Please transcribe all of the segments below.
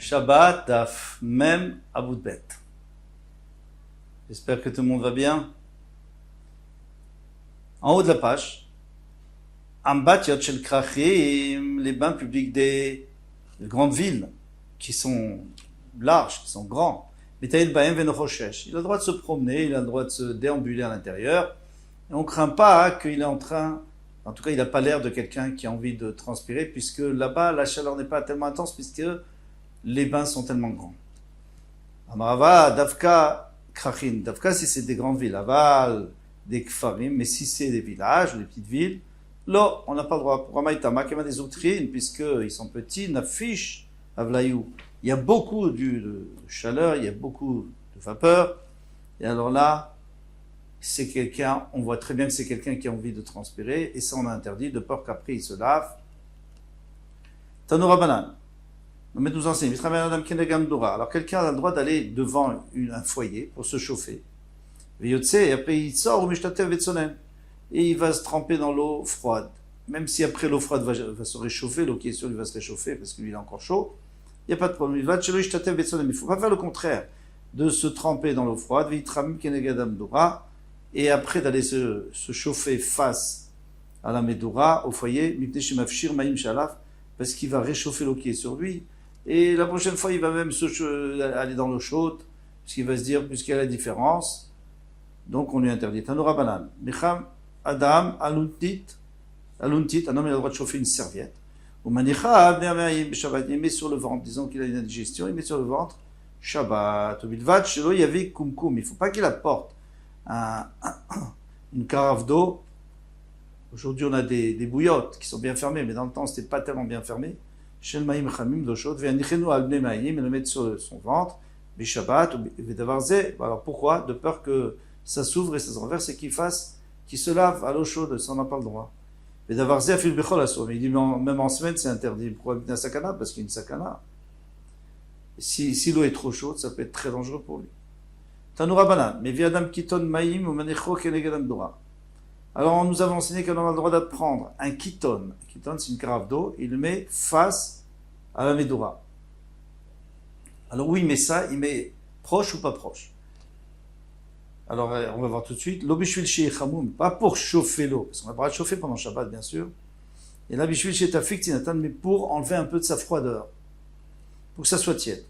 Shabbat, Daf, même à bout de bête. J'espère que tout le monde va bien. En haut de la page, Ambat Yad Shel Krachim, les bains publics des grandes villes, qui sont larges, qui sont grands. Il a le droit de se promener, il a le droit de se déambuler à l'intérieur. Et on ne craint pas qu'il est en train, en tout cas il n'a pas l'air de quelqu'un qui a envie de transpirer, puisque là-bas la chaleur n'est pas tellement intense, puisque les bains sont tellement grands. Amarava, Davka, Krachin. Davka, si c'est des grandes villes, Aval, des Kfarim, mais si c'est des villages ou des petites villes, là, on n'a pas le droit. Pour Amaïtama, qui a des outrines, puisqu'ils sont petits, Nafish, Avlayou. Il y a beaucoup de chaleur, il y a beaucoup de vapeur, et alors là, c'est quelqu'un, on voit très bien que c'est quelqu'un qui a envie de transpirer, et ça on a interdit, de peur qu'après il se lave. Tanoura Banan. Nous enseigne. Alors quelqu'un a le droit d'aller devant un foyer pour se chauffer. Et après il sort et il va se tremper dans l'eau froide. Même si après l'eau froide va se réchauffer, l'eau qui est sur lui va se réchauffer parce qu'il est encore chaud, il n'y a pas de problème. Il ne faut pas faire le contraire, de se tremper dans l'eau froide, et après d'aller se chauffer face à la Medoura, au foyer, parce qu'il va réchauffer l'eau qui est sur lui. Et la prochaine fois, il va même aller dans l'eau chaude, puisqu'il va se dire, puisqu'il y a la différence, donc on lui interdit. Tanoura Banan. Micham Adam Aluntit, un homme il a le droit de chauffer une serviette. Ou Manicha, il met sur le ventre, disons qu'il a une indigestion, il met sur le ventre, Shabbat, au Bilvat, chez lui, il y avait Kumkum. Il ne faut pas qu'il apporte une carafe d'eau. Aujourd'hui, on a des bouillottes qui sont bien fermées, mais dans le temps, ce n'était pas tellement bien fermé. Shel Maïm Chamim, d'eau chaude, Véanichenu Albne Maïm, et le mettre sur son ventre, Bishabbat, ou Vedavarze. Alors pourquoi? De peur que ça s'ouvre et ça se renverse et qu'il se lave à l'eau chaude, ça on n'a pas le droit. Vedavarze, Afil Bechol Asur. Il dit, même en semaine, c'est interdit. Pourquoi une sakana? Parce qu'il y a une sakana. Si l'eau est trop chaude, ça peut être très dangereux pour lui. Tanoura Banan, mais Viadam Kiton Maïm, ou Manecho Kenegadam Dora. Alors, on nous a enseigné qu'on a le droit de prendre un kiton. Un kiton, c'est une carafe d'eau, il le met face à la Médoura. Alors, où il met ça? Il met proche ou pas proche? Alors, on va voir tout de suite. L'obishvil chez Chamoum, pas pour chauffer l'eau, parce qu'on a pas le droit de chauffer pendant Shabbat, bien sûr. Et l'obishvil chez Tafik Tinatan, mais pour enlever un peu de sa froideur, pour que ça soit tiède.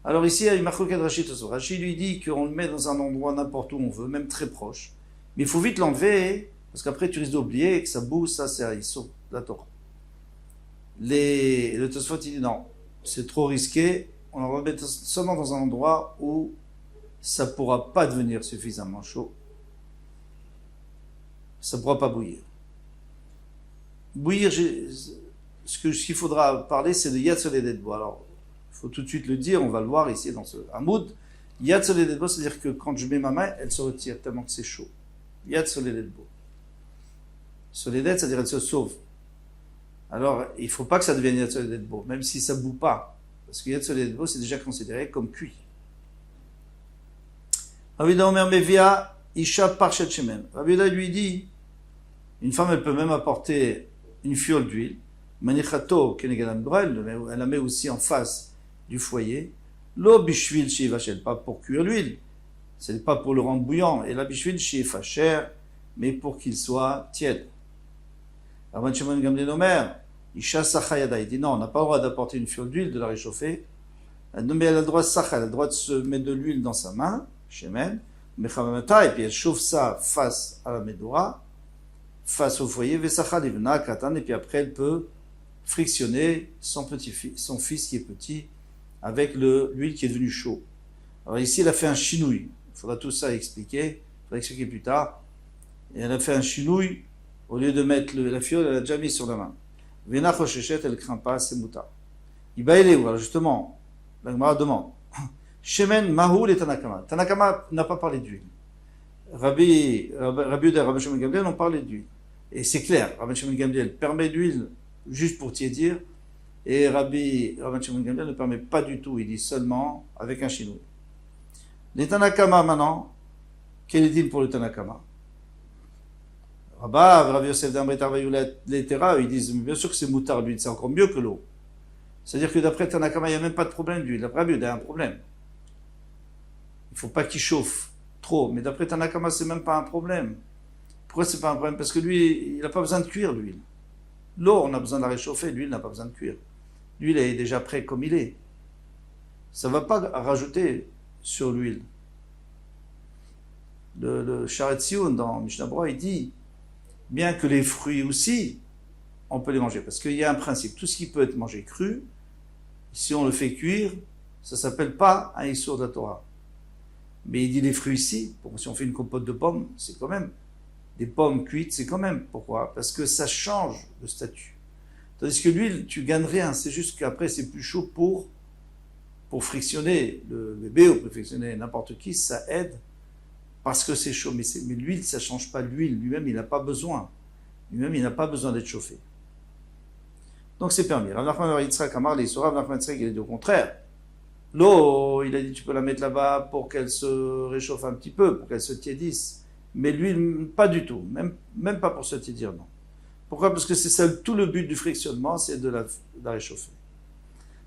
Alors, ici, il y a une marque de Rachid. Rachid lui dit qu'on le met dans un endroit n'importe où on veut, même très proche. Mais il faut vite l'enlever, parce qu'après tu risques d'oublier et que ça bouge, ça c'est ils sautent la Torah. Le Tosfot il dit non, c'est trop risqué, on va le mettre seulement dans un endroit où ça ne pourra pas devenir suffisamment chaud. Ça ne pourra pas bouillir. Bouillir, ce qu'il faudra parler, c'est de Yad Solededbo. Alors, il faut tout de suite le dire, on va le voir ici dans ce Hamoud. Yad Solededbo, c'est-à-dire que quand je mets ma main, elle se retire tellement que c'est chaud. Yad Solededbo. Soleded, c'est-à-dire elle se sauve. Alors, il ne faut pas que ça devienne Yad Solededbo, même si ça ne bout pas. Parce que Yad Solededbo, c'est déjà considéré comme cuit. Rabbi Yehuda Omer Mevia, Isha Parchet Shemen. Rabbi Yehuda lui dit, une femme, elle peut même apporter une fiole d'huile. Manichato, Kenegadam Dora, elle la met aussi en face du foyer. Lo bishvil shivachel, pas pour cuire l'huile. Ce n'est pas pour le rendre bouillant. Et la bishvil shifacher, mais pour qu'il soit tiède. Rabban Shimon Gamliel Omer, Isha Sachayada, il dit non, on n'a pas le droit d'apporter une fiole d'huile, de la réchauffer. Mais elle a le droit elle a le droit de se mettre de l'huile dans sa main, Shemen, Mechamamata, et puis elle chauffe ça face à la Médoura, face au foyer, Vesacha Livna, Katan, et puis après elle peut frictionner son fils qui est petit, avec l'huile qui est devenue chaude. Alors ici, elle a fait un chinouille. Il faudra tout ça expliquer. Il faudra expliquer plus tard. Et elle a fait un chinouille. Au lieu de mettre la fiole, elle a déjà mis sur la main. Vena Choshechet, elle ne craint pas, c'est mouta. Il va aller où? Alors justement, la Gemara demande. Shemen Mahoul et Tanakama. Tanakama n'a pas parlé d'huile. Rabbi Yehuda et Rabbi Shimon Gamliel ont parlé d'huile. Et c'est clair, Rabbi Shimon Gamliel permet d'huile juste pour tiédir. Et Rabbi Shimon Gamliel ne permet pas du tout, il dit seulement avec un chinouille. Les Tanakama maintenant, quel est dit pour le Tanakama? Rabbi Yosef d'Amrit Arvayou l'Etera, ils disent bien sûr que c'est moutar d'huile, c'est encore mieux que l'eau. C'est-à-dire que d'après Tanakama, il n'y a même pas de problème d'huile. D'après Rabbi Yehuda, il y a un problème. Il ne faut pas qu'il chauffe trop. Mais d'après Tanakama, c'est même pas un problème. Pourquoi c'est pas un problème? Parce que lui, il n'a pas besoin de cuire l'huile. L'eau, on a besoin de la réchauffer. L'huile n'a pas besoin de cuire. L'huile est déjà prête comme il est. Ça ne va pas rajouter sur l'huile. Le Sharet Sion dans Mishnah Berurah, il dit, bien que les fruits aussi, on peut les manger. Parce qu'il y a un principe. Tout ce qui peut être mangé cru, si on le fait cuire, ça ne s'appelle pas un Issour de la Torah. Mais il dit les fruits ici, si on fait une compote de pommes, c'est quand même. Des pommes cuites, c'est quand même. Pourquoi? Parce que ça change le statut. Tandis que l'huile, tu gagnes rien. C'est juste qu'après, c'est plus chaud pour frictionner le bébé ou pour frictionner n'importe qui. Ça aide parce que c'est chaud. Mais l'huile, ça ne change pas l'huile. Lui-même, il n'a pas besoin. Lui-même, il n'a pas besoin d'être chauffé. Donc, c'est permis. Rav Nachman bar Yitzhak Amar les Rav Nachman Yitzhak, il a dit au contraire. L'eau, il a dit tu peux la mettre là-bas pour qu'elle se réchauffe un petit peu, pour qu'elle se tiédisse. Mais l'huile, pas du tout. Même pas pour se tiédir, non. Pourquoi? Parce que c'est ça, tout le but du frictionnement, c'est de la réchauffer.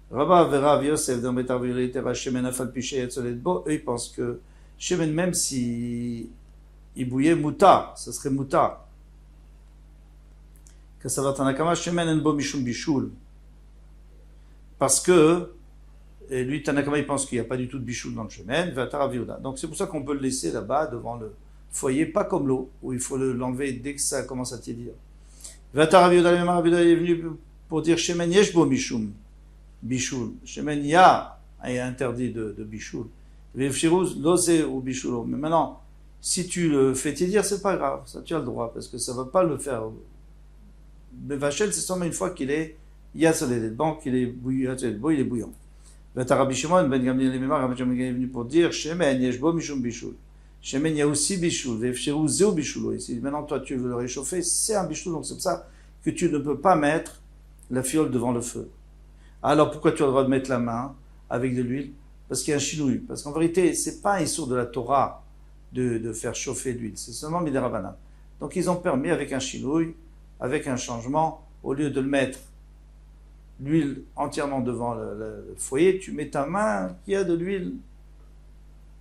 Rabba Vera Yosef dans Betar Viritera Shemen Afal Piché Etzoledbo, eux ils pensent que Shemen, même si il bouillait moutar, ça serait moutar. Que ça va Tanakama Shemen Enbo Mishum Bishul. Parce que et lui, Tanakama, il pense qu'il n'y a pas du tout de bichoul dans le Shemen, donc c'est pour ça qu'on peut le laisser là-bas devant le foyer, pas comme l'eau, où il faut l'enlever dès que ça commence à tiédir. Rabbi Yehuda est venu pour dire Shemen Yeshbo Mishum Bichoul. Shemen Ya est interdit de bichoul. Vevshiruz Lose ou Bichoulo. Mais maintenant, si tu le fais tiédir, c'est pas grave, ça tu as le droit, parce que ça ne va pas le faire. Bevachel, c'est seulement une fois qu'il est Yatzoleded, donc il est bouillant, il est bouillant. Rabbi Shimon ben Gamliel Rabbi Shimon est venu pour dire Shemen Yeshbo Mishum Bichoul. Shemen, il y a aussi bichoul. Vefshirou zéo bichoul. Ici, maintenant, toi, tu veux le réchauffer, c'est un bichoul. Donc, c'est pour ça que tu ne peux pas mettre la fiole devant le feu. Alors, pourquoi tu as le droit de mettre la main avec de l'huile? Parce qu'il y a un chinouille. Parce qu'en vérité, c'est pas un issour de la Torah de faire chauffer l'huile. C'est seulement midérabana. Donc, ils ont permis avec un chinouille, avec un changement, au lieu de le mettre l'huile entièrement devant le foyer, tu mets ta main qui a de l'huile,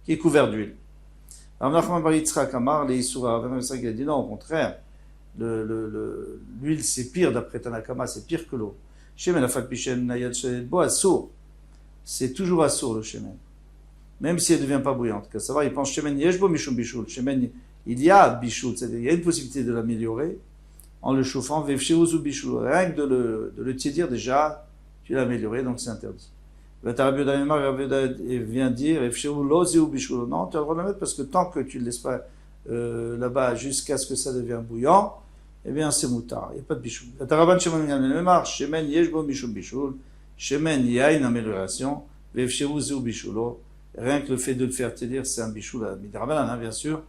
qui est couverte d'huile. Rav Nachman bar Yitzhak Amar les Issoura, Rav Nachman il a dit non, au contraire, l'huile c'est pire d'après Tanakama, c'est pire que l'eau. Shemen afal pishen nayad sheledbo assour, c'est toujours assour le shemen, même si elle ne devient pas bouillante. Qu'à savoir, il pense shemen yeshbo mishum bishul, shemen il y a bishul, c'est-à-dire il y a une possibilité de l'améliorer en le chauffant, vevshiruz ou bishul, rien que de le tiédir déjà, tu l'as amélioré, donc c'est interdit. Rabbi Yehuda vient dire non, tu as le droit de le mettre parce que tant que tu ne le laisses pas là-bas jusqu'à ce que ça devienne bouillant, eh bien c'est moutard, il n'y a pas de bichoul. Shemen yeshbo mishum bichoul, shemen il y a une amélioration, rien que le fait de le faire tiédir, c'est un bichoul à midrabanan, bien sûr,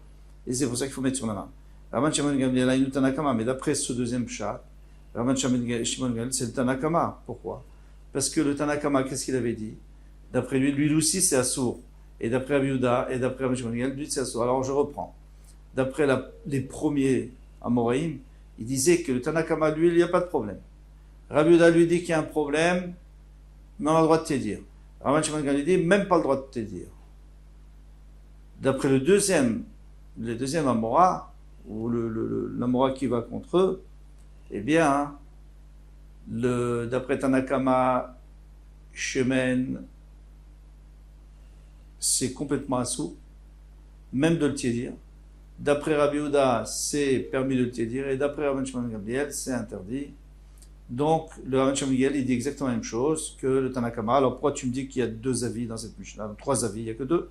et c'est pour ça qu'il faut mettre sur la main. Rabban Shimon Gamliel a une Tanakama, mais d'après ce deuxième pshat, Rabban Shimon Gamliel, c'est le Tanakama. Pourquoi? Parce que le Tanakama, qu'est-ce qu'il avait dit? D'après lui, l'huile aussi c'est assour. Et d'après Rabbi Yehuda et d'après Rabban Shimon Gamliel, l'huile c'est assour. Alors je reprends. D'après les premiers Amoraïm, il disait que le Tanakama, l'huile, il n'y a pas de problème. Rabbi Yehuda lui dit qu'il y a un problème, mais on a le droit de te dire. Rabban Shimon Gamliel dit même pas le droit de te dire. D'après le deuxième Amora, ou l'Amora qui va contre eux, eh bien, d'après Tanakama, Shemen, c'est complètement assourd, même de le tiédir. D'après Rabbi Yehuda, c'est permis de le tiédir, et d'après Rabban Shimon Gamliel, c'est interdit. Donc, le Rabban Shimon Gamliel, il dit exactement la même chose que le Tanakama. Alors, pourquoi tu me dis qu'il y a deux avis dans cette Mishnah? Trois avis, il n'y a que deux.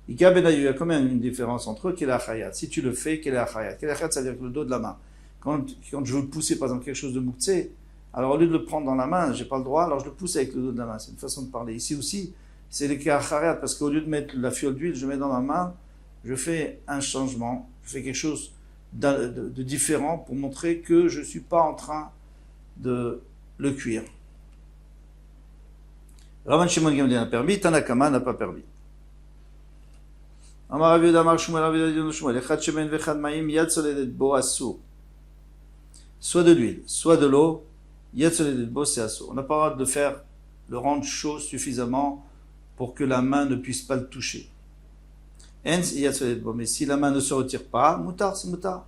Il y a quand même une différence entre eux, qui est la chayat. Si tu le fais, quelle est la chayat? Quelle est la chayat, c'est-à-dire que le dos de la main. Quand je veux pousser, par exemple, quelque chose de mouktsé, alors au lieu de le prendre dans la main, j'ai pas le droit, alors je le pousse avec le dos de la main. C'est une façon de parler. Ici aussi, c'est le cas chayat, parce qu'au lieu de mettre la fiole d'huile, je mets dans ma main, je fais un changement, je fais quelque chose de différent pour montrer que je suis pas en train de le cuire. Rabban Shimon Gamliel a permis, Tanakama n'a pas permis. Amar Rabbi Yehuda Amar Shmuel Rabbi Yehuda Shmuel Echad shemen vechad mayim yad soledet bo asur. Soit de l'huile, soit de l'eau, Yatsoledbo, c'est assour. On n'a pas le droit de faire, le rendre chaud suffisamment pour que la main ne puisse pas le toucher. Hence, Yatsoledbo. Mais si la main ne se retire pas, moutar, c'est moutar.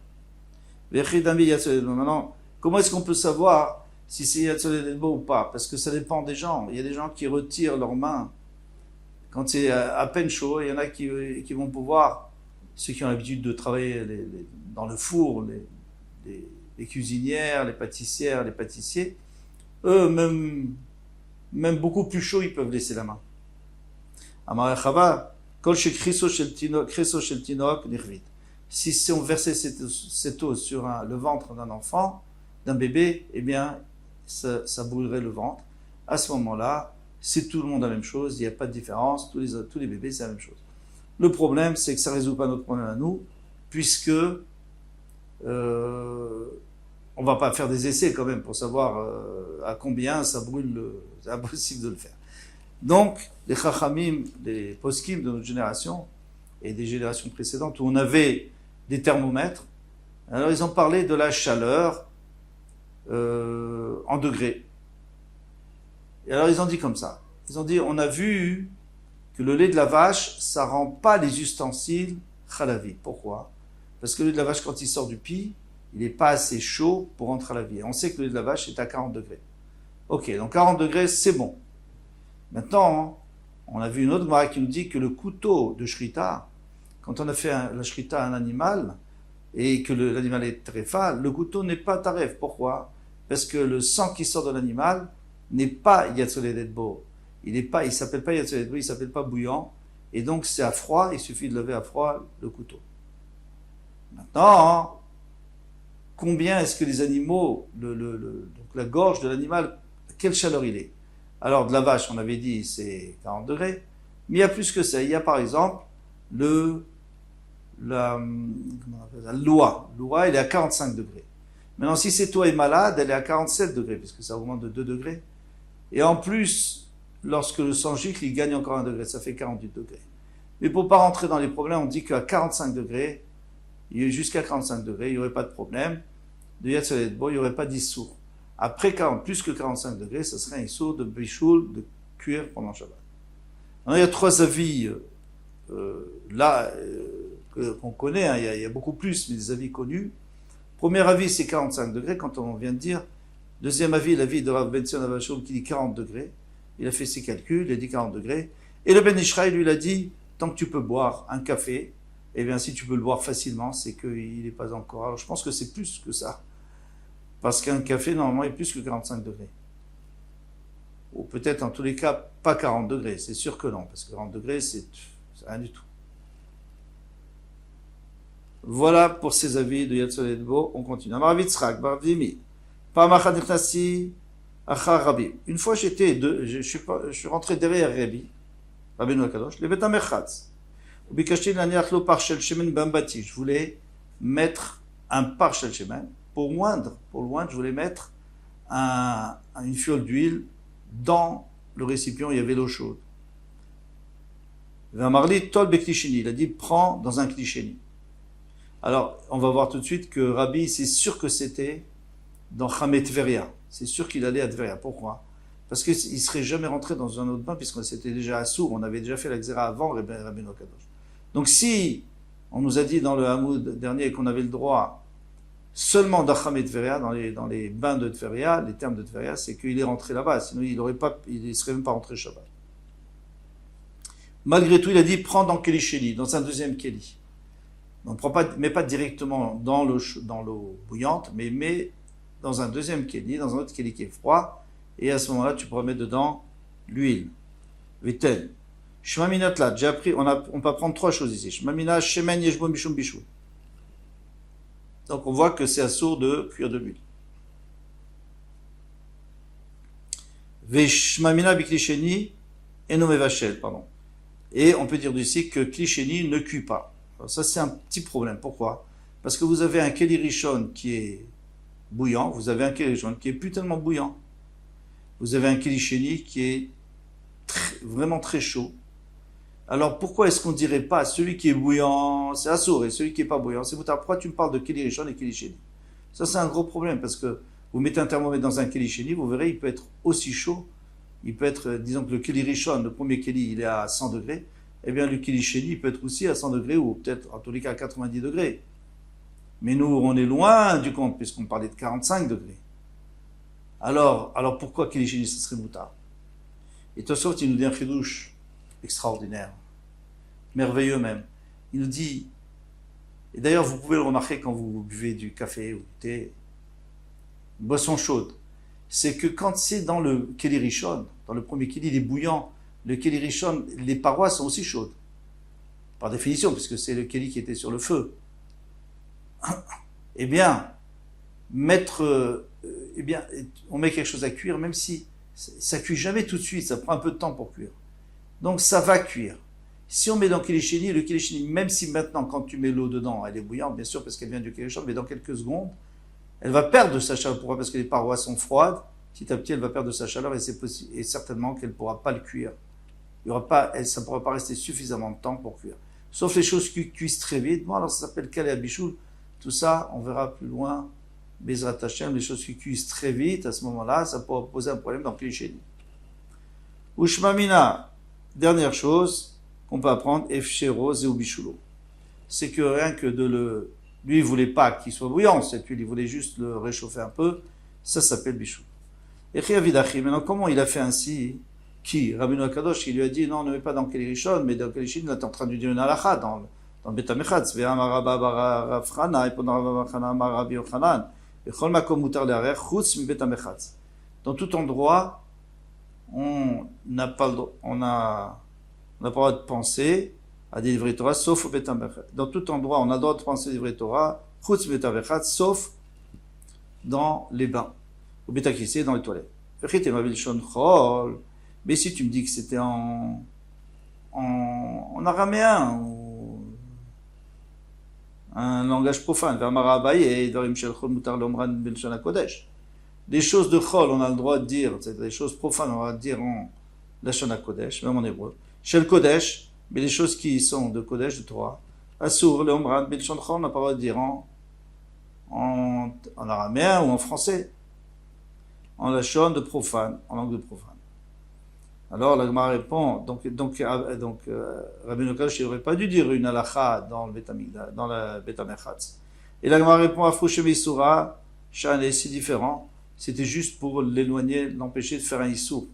Maintenant, comment est-ce qu'on peut savoir si c'est Yatsoledbo ou pas? Parce que ça dépend des gens. Il y a des gens qui retirent leurs mains quand c'est à peine chaud. Il y en a qui vont pouvoir, ceux qui ont l'habitude de travailler dans le four, les cuisinières, les pâtissières, les pâtissiers, eux, même beaucoup plus chaud, ils peuvent laisser la main. Amarechava, kol shekriso shel tinok nirvit. Si on versait cette eau sur le ventre d'un enfant, d'un bébé, eh bien, ça brûlerait le ventre. À ce moment-là, c'est tout le monde la même chose, il n'y a pas de différence, tous les bébés, c'est la même chose. Le problème, c'est que ça ne résout pas notre problème à nous, puisque on ne va pas faire des essais quand même pour savoir à combien ça brûle, c'est impossible de le faire. Donc, les chachamim, les poskim de notre génération, et des générations précédentes, où on avait des thermomètres, alors ils ont parlé de la chaleur en degrés. Et alors ils ont dit comme ça, ils ont dit, on a vu que le lait de la vache, ça rend pas les ustensiles chalavi. Pourquoi? Parce que le lait de la vache, quand il sort du pis, il n'est pas assez chaud pour rentrer à la vie. On sait que le lait de la vache est à 40 degrés. Ok, donc 40 degrés, c'est bon. Maintenant, on a vu une autre marque qui nous dit que le couteau de shrita, quand on a fait la shrita à un animal, et que l'animal est tréfa, le couteau n'est pas taref. Pourquoi? Parce que le sang qui sort de l'animal n'est pas yatsoledbo. Il s'appelle pas yatsoledbo, il s'appelle pas bouillant, et donc c'est à froid, il suffit de lever à froid le couteau. Maintenant, combien est-ce que les animaux, donc la gorge de l'animal, quelle chaleur il est? Alors de la vache, on avait dit c'est 40 degrés, mais il y a plus que ça. Il y a par exemple la loi. Loi, elle est à 45 degrés. Maintenant, si cette eau est malade, elle est à 47 degrés, puisque ça augmente de 2 degrés. Et en plus, lorsque le sang gicle, il gagne encore 1 degré, ça fait 48 degrés. Mais pour ne pas rentrer dans les problèmes, on dit qu'à 45 degrés, jusqu'à 45 degrés, il n'y aurait pas de problème. De Yatsoledbo, il n'y aurait pas d'issour. Après plus que 45 degrés, ça serait un issour de bichoul, de cuire pendant Shabbat. Alors, il y a 3 avis qu'on connaît, hein, il y a beaucoup plus, mais des avis connus. Premier avis, c'est 45 degrés, quand on vient de dire. Deuxième avis, l'avis de Rav Ben Zion Avashom qui dit 40 degrés. Il a fait ses calculs, il a dit 40 degrés. Et le Ben Ishraï, lui, il a dit, tant que tu peux boire un café, eh bien, si tu peux le boire facilement, c'est qu'il n'est pas encore. Alors, je pense que c'est plus que ça. Parce qu'un café, normalement, est plus que 45 degrés. Ou peut-être, en tous les cas, pas 40 degrés. C'est sûr que non, parce que 40 degrés, c'est rien du tout. Voilà pour ces avis de Yatsoledbo. On continue. Amar Yitzchak, Bar Vimi. Une fois, je suis rentré derrière Rabbi, Rabbeinu Akadosh, le Beta Merchatz. Je voulais mettre un parchel shemen pour loindre, je voulais mettre une fiole d'huile dans le récipient où il y avait l'eau chaude. Il a dit, prends dans un klisheni. Alors, on va voir tout de suite que Rabbi, c'est sûr que c'était dans Chamet Tveria. C'est sûr qu'il allait à Tveria. Pourquoi? Parce qu'il ne serait jamais rentré dans un autre bain, puisqu'on s'était déjà assourd, on avait déjà fait la Xéra avant Rabbeinu Kadosh. Donc si on nous a dit dans le Hamoud dernier qu'on avait le droit seulement d'Chamet Tveria, dans les bains de Tveria, les termes de Tveria, c'est qu'il est rentré là-bas, sinon il ne serait même pas rentré Shabbat. Malgré tout, il a dit, prends dans Keli Sheli, dans un deuxième Keli. Donc, mets pas directement dans l'eau bouillante, mais mets dans un deuxième Keli, dans un autre Keli qui est froid, et à ce moment-là, tu pourras mettre dedans l'huile. Vitel. Shmamina tlat, j'ai appris, on peut prendre 3 choses ici. Shmamina, shemen, yeshbo, bishum, bishou. Donc, on voit que c'est assourd de cuire de l'huile. Veshmamina biklisheni, enomevachel, pardon. Et on peut dire ici que klisheni ne cuit pas. Alors ça, c'est un petit problème. Pourquoi? Parce que vous avez un Keli Rishon qui est bouillant, vous avez un Keli Rishon qui est plus tellement bouillant. Vous avez un Keli Sheni qui est vraiment très chaud. Alors pourquoi est-ce qu'on ne dirait pas celui qui est bouillant, c'est assourd, et celui qui n'est pas bouillant, c'est Moutar? Pourquoi tu me parles de Keli Rishon et Keli Sheni? Ça, c'est un gros problème, parce que vous mettez un thermomètre dans un keli sheni, vous verrez, il peut être aussi chaud. Il peut être, disons que le keli rishon, le premier keli, il est à 100 degrés. Eh bien, le keli sheni, il peut être aussi à 100 degrés ou peut-être, en tous les cas, à 90 degrés. Mais nous, on est loin du compte, puisqu'on parlait de 45 degrés. Alors pourquoi keli sheni, ce serait moutard? Et Tosfot, il nous dit un chidouche extraordinaire, merveilleux même. Il nous dit, et d'ailleurs, vous pouvez le remarquer quand vous buvez du café ou du thé, une boisson chaude, c'est que quand c'est dans le keli rishon, dans le premier keli, il est bouillant, le keli rishon, les parois sont aussi chaudes. Par définition, puisque c'est le keli qui était sur le feu. Eh bien, on met quelque chose à cuire, même si ça cuit jamais tout de suite, ça prend un peu de temps pour cuire. Donc ça va cuire. Si on met dans le keli sheni, même si maintenant, quand tu mets l'eau dedans, elle est bouillante, bien sûr, parce qu'elle vient du keli rishon, mais dans quelques secondes, elle va perdre de sa chaleur. Pourquoi? Parce que les parois sont froides. Petit à petit, elle va perdre de sa chaleur et certainement qu'elle ne pourra pas le cuire. Ça ne pourra pas rester suffisamment de temps pour cuire. Sauf les choses qui cuisent très vite. Bon, alors ça s'appelle kalé abichoul. Tout ça, on verra plus loin. Bezrat Hashem, les choses qui cuisent très vite, à ce moment-là, ça pourra poser un problème dans le keli sheni. Ushmamina, dernière chose qu'on peut apprendre, efshero zeu bishulo. C'est que rien que lui, il voulait pas qu'il soit bouillant, cette huile, il voulait juste le réchauffer un peu, ça s'appelle bichou. Et maintenant, comment il a fait ainsi? Qui? Rabbeinu Akadosh, il lui a dit, non, ne mets pas dans keli rishon, mais dans keli sheni, là, t'es en train de dire une halakha, dans le Bet HaMechatz, ve'amar Rabba bar Rav Chana, répondant Rav Chana, amar Rabbi Yochanan, vechol makom mutar le'arer, chutz mi Bet HaMechatz. Dans tout endroit, on n'a pas le droit de penser à des livrets Torah, sauf au Bet HaMechatz. Dans tout endroit, on a le droit de penser à des livrets Torah, chutz mi Bet HaMechatz, sauf dans les bains, au Bet HaKissé, dans les toilettes. Mais si tu me dis que c'était en araméen, ou un langage profane, des choses de chol, on a le droit de dire, c'est des choses profanes, on va dire en Lashon HaKodesh, même en hébreu. Shel Kodesh, mais les choses qui sont de Kodesh, de Torah. Asur, le Omran, Bilshon Chol, on n'a pas le droit de dire en araméen ou en français. En Lashon de profane, en langue de profane. Alors la Gemara répond, donc Rabbeinu Akadosh, il n'aurait pas dû dire une halakha dans le Bet HaMechatz. Et la Gemara répond, Afrouche Meisura, Shane, c'est différent. C'était juste pour l'éloigner, l'empêcher de faire un issour.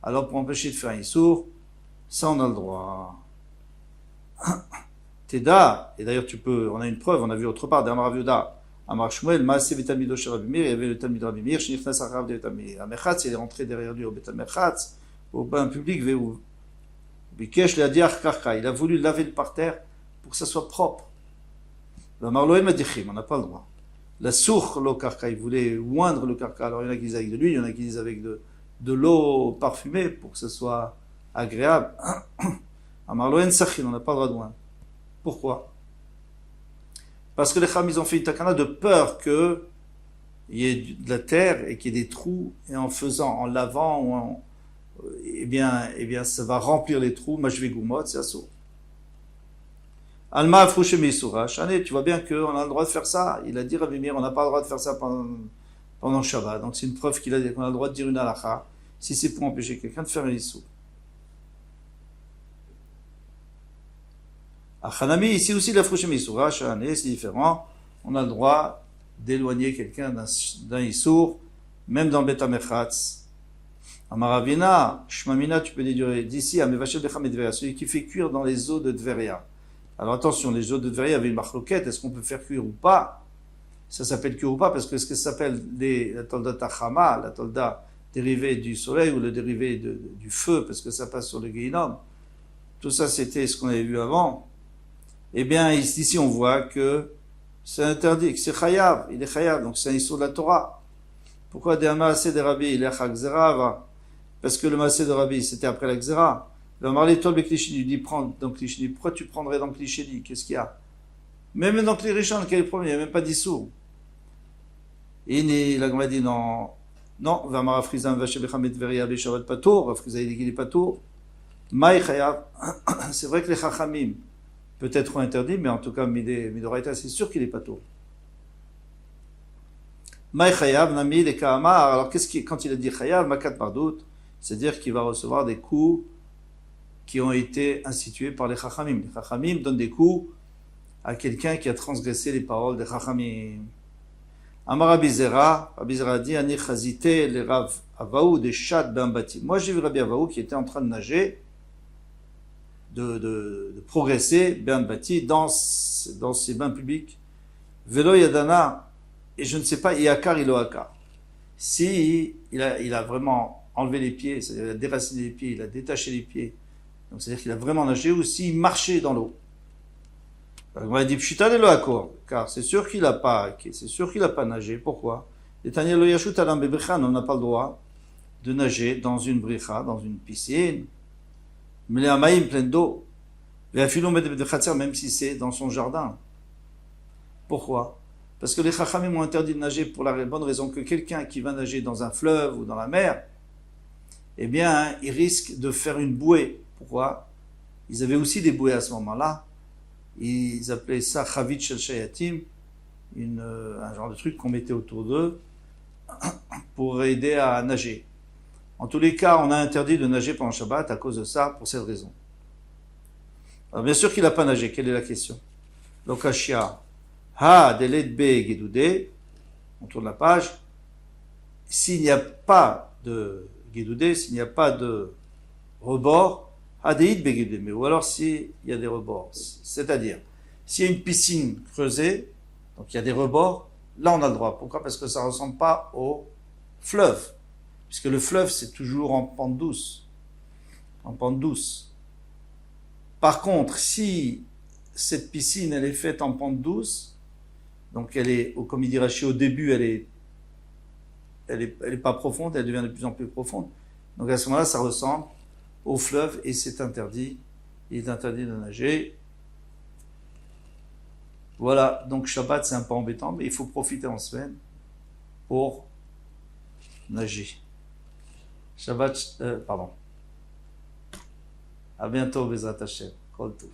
Alors pour empêcher de faire un issour, ça on a le droit. Teda, et d'ailleurs on a une preuve, on a vu autre part, d'Amar Rav Yehuda, Amar Shmuel, Maaseh Betalmido shel Rabbi Meir, il y avait le Talmid Rabbi Meir, Shenichnas Arav de HaMechatz, il est rentré derrière lui au Bet HaMechatz, au bain public, Bikesh le Hadiach Karka, il a voulu laver le parterre pour que ça soit propre. Amar Lohem Adichim, on n'a pas le droit. La source, l'eau Karka, il voulait oindre le Karka, alors il y en a qui disent avec de l'huile, il y en a qui disent avec de l'eau parfumée pour que ce soit agréable. Amar Lohem Sachin, on n'a pas le droit de oindre. Pourquoi? Parce que les Chacham, ils ont fait une takana de peur qu'il y ait de la terre et qu'il y ait des trous, et en lavant, eh bien, ça va remplir les trous, mashve gumot, c'est assour. Alma afrouche meisura, Shane, tu vois bien qu'on a le droit de faire ça. Il a dit Rabbi Meir, on n'a pas le droit de faire ça pendant Shabbat. Donc c'est une preuve qu'on a le droit de dire une halakha, si c'est pour empêcher quelqu'un de faire un issour. Achanami, ici aussi, la frouche meisura, Shane, c'est différent. On a le droit d'éloigner quelqu'un d'un issour, même dans Bet HaMechatz. Amaravina, Shmamina, tu peux déduire d'ici à Mevachel Becham et Dveria, celui qui fait cuire dans les eaux de Dveria. Alors attention, les eaux de Dveria avaient une marloquette, est-ce qu'on peut faire cuire ou pas? Ça s'appelle cuire ou pas, parce que ce que ça s'appelle la tolda Tachama, la tolda dérivée du soleil ou le dérivé du feu, parce que ça passe sur le Gehinom. Tout ça, c'était ce qu'on avait vu avant. Eh bien, ici, on voit que c'est interdit, que c'est chayav, il est chayav, donc c'est un issue de la Torah. Pourquoi des Maaseh de Rabbi, il est chagzera? Parce que le Maaseh de Rabbi, c'était après la Gzera. Le Marley Tol Beklishini, il dit, prends dans Klishini. Pourquoi tu prendrais dans Klishini? Qu'est-ce qu'il y a? Même dans Klirishon, quel est le problème? Il n'y a même pas d'issou. Et la Gemara dit, non, Vamara Frizam, Vachebecham et Veria, Beshavat Patour, Friza, il dit qu'il est Patour. Maï Chayav, c'est vrai que les Chachamim, peut-être ont interdit, mais en tout cas, Midoraita, c'est sûr qu'il est Patour. Maï chayav nami de kaamar. Alors quand il a dit chayav, makat mardout, c'est-à-dire qu'il va recevoir des coups qui ont été institués par les chachamim. Les chachamim donnent des coups à quelqu'un qui a transgressé les paroles des chachamim. Amar Rabbi Zera dit ani chazite le Rav Avaou de Shad Bambati. Moi j'ai vu Rabbi Avaou qui était en train de nager, de progresser Bambati dans ses bains publics. Velo Yadana, et je ne sais pas, Iakar Iloakar. Si il a vraiment enlevé les pieds, c'est-à-dire il a déraciné les pieds, il a détaché les pieds, donc c'est-à-dire qu'il a vraiment nagé, ou s'il marchait dans l'eau. On va dire Pshita de Loakor, car c'est sûr qu'il n'a pas nagé. Pourquoi? On n'a pas le droit de nager dans une bricha, dans une piscine, mais les amaïm plein d'eau, même si c'est dans son jardin. Pourquoi? Parce que les chachamim ont interdit de nager pour la bonne raison que quelqu'un qui va nager dans un fleuve ou dans la mer, eh bien, il risque de faire une bouée. Pourquoi? Ils avaient aussi des bouées à ce moment-là. Ils appelaient ça chavit shel shayatim, un genre de truc qu'on mettait autour d'eux pour aider à nager. En tous les cas, on a interdit de nager pendant Shabbat à cause de ça, pour cette raison. Alors bien sûr qu'il n'a pas nagé. Quelle est la question? Lokashia. Ha deled be gedoudé, on tourne la page. S'il n'y a pas de gedoudé, s'il n'y a pas de rebord, ha deid be gedoudé, ou alors s'il y a des rebords, c'est-à-dire s'il y a une piscine creusée, donc il y a des rebords, là on a le droit. Pourquoi? Parce que ça ne ressemble pas au fleuve, puisque le fleuve c'est toujours en pente douce, Par contre, si cette piscine elle est faite en pente douce, donc elle est, comme il dit Rashi, au début elle est pas profonde, elle devient de plus en plus profonde. Donc à ce moment-là, ça ressemble au fleuve et c'est interdit. Il est interdit de nager. Voilà, donc Shabbat c'est un peu embêtant, mais il faut profiter en semaine pour nager. Shabbat, pardon. À bientôt, Bezrat Hashem. Kol Tov.